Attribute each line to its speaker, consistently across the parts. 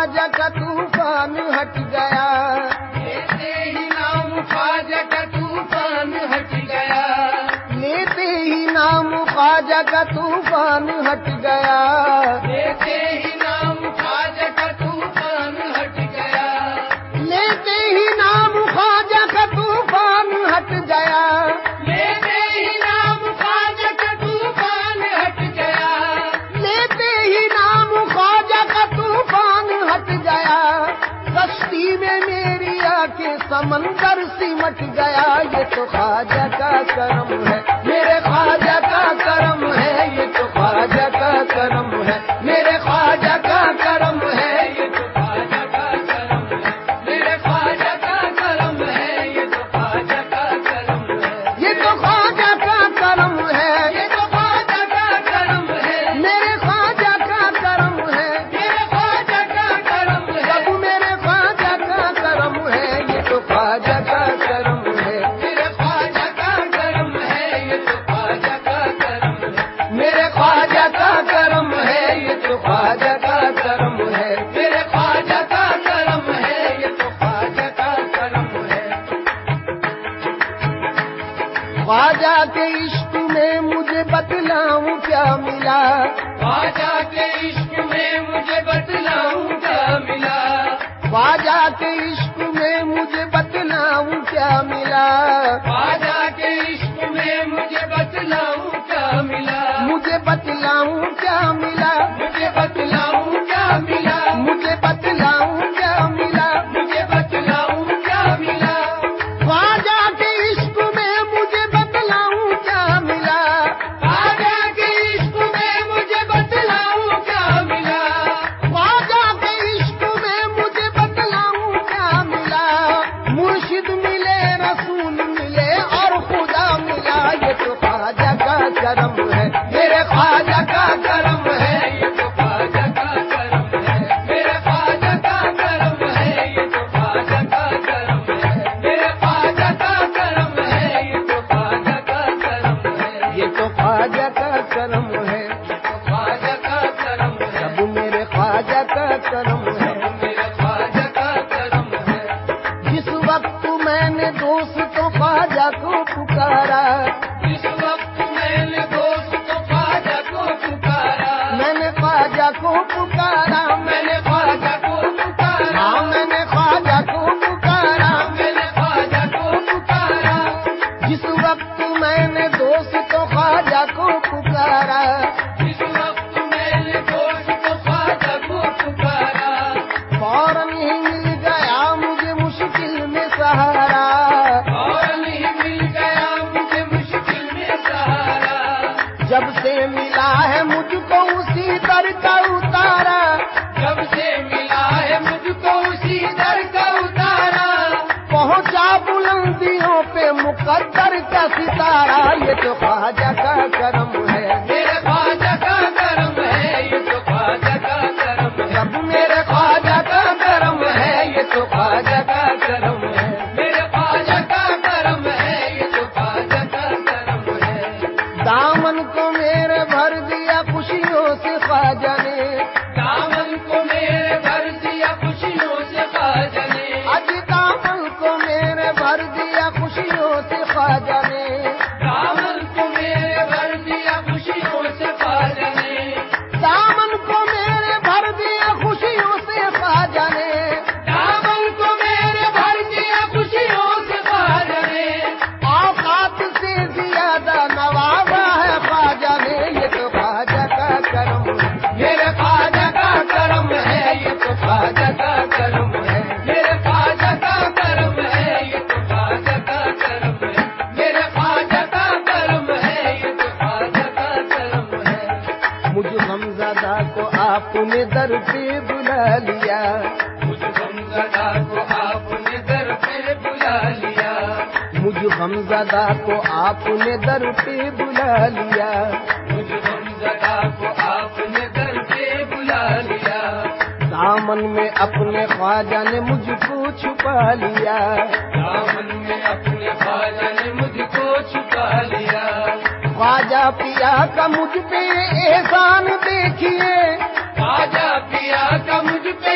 Speaker 1: خواجہ کا طوفان ہٹ گیا،
Speaker 2: لیتے ہی نام خواجہ کا طوفان ہٹ گیا،
Speaker 1: لیتے ہی نام خواجہ کا طوفان ہٹ گیا،
Speaker 2: لیتے ہی نام خواجہ کا طوفان ہٹ گیا،
Speaker 1: لیتے ہی نام خواجہ کا طوفان ہٹ گیا،
Speaker 2: لیتے ہی نام خواجہ کا طوفان ہٹ گیا،
Speaker 1: لیتے ہی نام خواجہ کا طوفان ہٹ گیا، کشتی میں میری آنکھیں سمندر سمٹ گیا، یہ تو خواجہ کا کرم ہے، میرے خواجہ کا کرم ہے، یہ تو خواجہ کا کرم ہے، میرے خواجہ کا کرم ہے، یہ تو
Speaker 2: خواجہ کا کرم ہے، میرے خواجہ کا کرم ہے، یہ تو خواجہ کا کرم ہے،
Speaker 1: یہ تو خواجہ کا کرم ہے،
Speaker 2: یہ تو خواجہ کا کرم ہے،
Speaker 1: میرے خواجہ کا کرم ہے،
Speaker 2: میرے خواجہ کا کرم ہے،
Speaker 1: سب میرے خواجہ کا کرم ہے، یہ تو خواجہ کا کرم ہے،
Speaker 2: میرے خواجہ کا کرم ہے، یہ تو خواجہ کا کرم ہے،
Speaker 1: میرے خواجہ کا کرم ہے، یہ تو خواجہ کا کرم ہے،
Speaker 2: میرے خواجہ کا کرم ہے، یہ تو خواجہ کا کرم ہے،
Speaker 1: خواجہ کے عشق میں مجھے بتلاؤں کیا ملا،
Speaker 2: خواجہ کے عشق میں مجھے بتلاؤں کیا ملا،
Speaker 1: خواجہ کے عشق میں مجھے بتلاؤں کیا ملا،
Speaker 2: خواجہ کے عشق میں مجھے بتلاؤں کیا ملا،
Speaker 1: مجھے بتلاؤں کیا ملا،
Speaker 2: مجھے بتلاؤں کیا ملا،
Speaker 1: مجھے بتلاؤں کیا ملا،
Speaker 2: مجھے بتلاؤں کیا ملا،
Speaker 1: خواجہ کے عشق میں مجھے بتلاؤں کیا ملا،
Speaker 2: خواجہ کے عشق میں مجھے بتلاؤں کیا ملا،
Speaker 1: خواجہ کے عشق میں مجھے بتلاؤں کیا ملا، مرشد ملے رسول ملے اور خدا ملا، یہ تو خواجہ کا کرم ہے، میرے خواجہ کا کرم ہے،
Speaker 2: یہ تو خواجہ کا کرم ہے، میرے خواجہ کا کرم ہے، یہ تو خواجہ کا کرم ہے، میرے خواجہ کا کرم ہے، یہ تو خواجہ کا کرم ہے،
Speaker 1: یہ تو خواجہ کا کرم ہے،
Speaker 2: خواجہ کا کرم ہے،
Speaker 1: سب میرے خواجہ کا کرم ہے،
Speaker 2: میرے خواجہ کا کرم ہے،
Speaker 1: جس وقت میں نے دوستوں خواجہ کو پکارا،
Speaker 2: جس وقت میں نے دوست کو خواجہ کو پکارا،
Speaker 1: میں نے خواجہ کو پکارا،
Speaker 2: میں نے خواجہ کو پکارا،
Speaker 1: ہاں میں نے خواجہ کو پکارا،
Speaker 2: میں نے خواجہ کو پکارا،
Speaker 1: جس وقت میں نے دوستوں خواجہ کو پکارا،
Speaker 2: جس وقت میں نے دوست کو خواجہ کو پکارا،
Speaker 1: فوراً ہی مل گیا مجھے مشکل میں سہارا،
Speaker 2: اور نہیں مل گیا مجھے مشکل میں سہارا،
Speaker 1: جب سے ملا ہے مجھ کو اسی در کا اتارا،
Speaker 2: جب سے ملا ہے مجھ کو اسی در کا اتارا،
Speaker 1: پہنچا بلندیوں پہ مقدر کا ستارہ، یہ تو خواجہ کا کرم ہے،
Speaker 2: میرے خواجہ کا کرم ہے، یہ تو خواجہ کا کرم ہے،
Speaker 1: سب میرے خواجہ کا کرم ہے، یہ تو خواجہ کا کرم ہے،
Speaker 2: میرے خواجہ کا کرم ہے، یہ تو خواجہ کا کرم ہے،
Speaker 1: دامن کو میرے بھر دیا خوشیوں سے خواجہ نے،
Speaker 2: دامن کو میرے بھر دیا خوشیوں سے خواجہ نے،
Speaker 1: اج دامن کو میرے بھر دیا خوشیوں سے خواجہ نے،
Speaker 2: دامن کو میرے بھر دیا خوشیوں سے خواجہ نے،
Speaker 1: دامن کو میرے بھر دیا خوشیوں سے خواجہ نے،
Speaker 2: دامن کو میرے بھر دیا خوشیوں سے خواجہ نے،
Speaker 1: اوقات سے زیادہ نوازا ہے خواجہ نے، یہ تو خواجہ کا کرم ہے،
Speaker 2: میرے خواجہ کا کرم ہے، یہ تو خواجہ کا کرم ہے، میرے خواجہ کا کرم ہے، یہ تو خواجہ کا کرم ہے، میرے خواجہ کا کرم ہے، یہ تو خواجہ کا کرم ہے،
Speaker 1: مجھ غمزدہ کو آپ نے در پہ بلا لیا،
Speaker 2: مجھ غمزدہ کو آپ نے در پہ بلا لیا،
Speaker 1: مجھ غمزدہ کو آپ نے در پہ بلا لیا،
Speaker 2: مجھ غمزدہ کو آپ نے در پہ بلا لیا،
Speaker 1: دامن میں اپنے خواجہ نے مجھ کو چھپا لیا،
Speaker 2: دامن میں اپنے خواجہ نے مجھ کو چھپا لیا،
Speaker 1: خواجہ پیا کا مجھ پہ احسان دیکھیے،
Speaker 2: خواجہ پیا کا مجھ پہ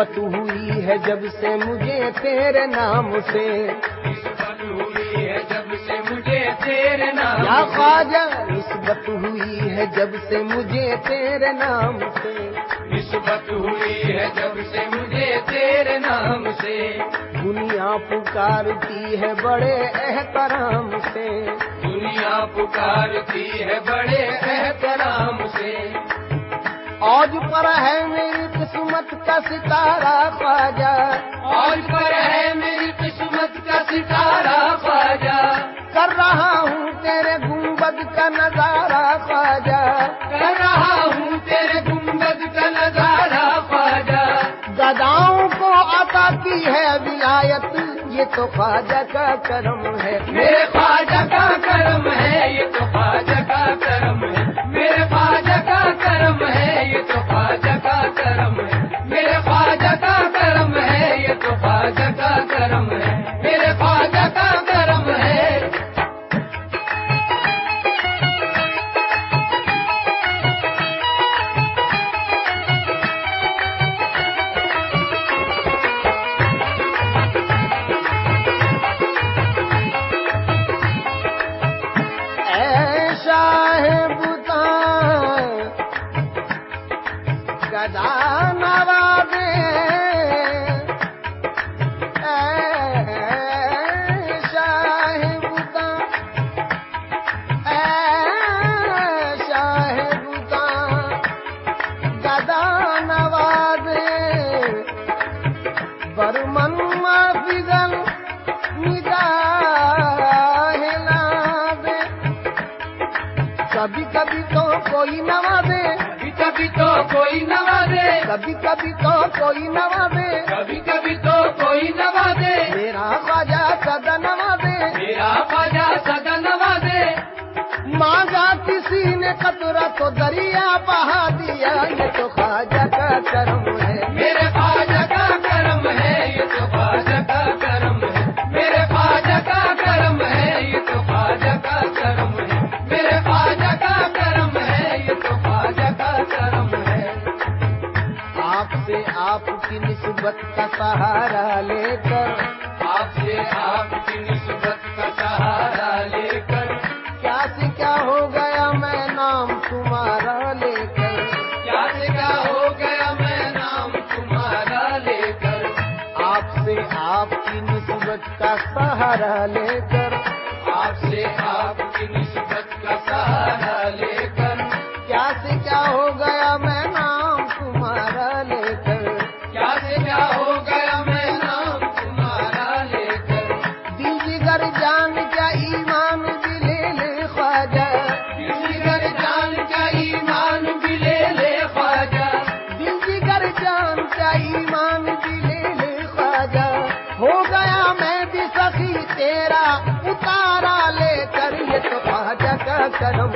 Speaker 1: نسبت ہوئی ہے جب سے مجھے تیرے نام سے،
Speaker 2: نسبت ہوئی ہے جب سے مجھے تیرے نام
Speaker 1: یا
Speaker 2: سے،
Speaker 1: خواجہ نسبت ہوئی ہے جب سے مجھے تیرے نام سے،
Speaker 2: نسبت ہوئی ہے جب سے مجھے تیرے نام سے،
Speaker 1: دنیا پکارتی ہے بڑے احترام سے،
Speaker 2: دنیا پکارتی ہے بڑے احترام سے،
Speaker 1: اوج پر ہے میری قسمت کا ستارہ خواجہ،
Speaker 2: اوج پر ہے میری قسمت کا ستارہ خواجہ،
Speaker 1: کر رہا ہوں تیرے گنبد کا نظارہ خواجہ،
Speaker 2: کر رہا ہوں تیرے گنبد کا نظارہ خواجہ،
Speaker 1: گداؤں کو عطا کی ہے ولایت، یہ تو خواجہ کا کرم ہے،
Speaker 2: میرے خواجہ کا کرم ہے، یہ تو خواجہ کا کرم ہے، میرے خواجہ کا کرم ہے، یہ تو خواجہ کا کرم ہے، میرے خواجہ کا کرم ہے، یہ تو خواجہ کا کرم ہے، میرے خواجہ کا کرم ہے۔
Speaker 1: اے شاہ بتاں گدا نوازے، اے شاہ بتاں، اے شاہ بتاں گدا نوازے، برمن فضل نگاہ لازے، کبھی کبھی تو کوئی نوازے،
Speaker 2: کبھی تو کوئی نوازے،
Speaker 1: کبھی کبھی تو کوئی نوازے،
Speaker 2: کبھی کبھی تو کوئی نوازے،
Speaker 1: میرا خواجہ سدا نوازے،
Speaker 2: میرا خواجہ سدا نوازے،
Speaker 1: مانگا کسی نے قطرہ تو دریا بہا دیا، یہ تو خواجہ کا کرم ہے،
Speaker 2: میرے خواجہ کا کرم ہے، یہ تو خواجہ کا کرم ہے، میرے خواجہ کا کرم ہے، یہ تو خواجہ کا کرم ہے، میرے خواجہ کا کرم ہے، یہ تو خواجہ کا کرم ہے۔
Speaker 1: آپ سے آپ کی نسبت کا سہارا لے کر،
Speaker 2: آپ سے آپ کی نسبت کا سہارا لے کر،
Speaker 1: کیا سے کیا ہو گیا میں نام تمہارا لے کر،
Speaker 2: کیا سے کیا ہو گیا میں نام تمہارا لے کر،
Speaker 1: آپ سے آپ کی نسبت کا سہارا لے کر،
Speaker 2: آپ سے آپ کی نسبت کا سہارا لے کر،
Speaker 1: کیا سے کیا ہو گیا میں نام تمہارا لے کر،
Speaker 2: کیا سے کیا ہو گیا میں نام تمہارا لے کر،
Speaker 1: دل جگر جان کیا ایمان بھی لے لے خواجہ،
Speaker 2: دل جگر جان کا ایمان بھی لے لے خواجہ،
Speaker 1: دل جگر جان کیا ایمان بھی لے لے خواجہ، ہو گیا میں بھی سخی تیرا اتارا لے کر، یہ تو خواجہ کا کرم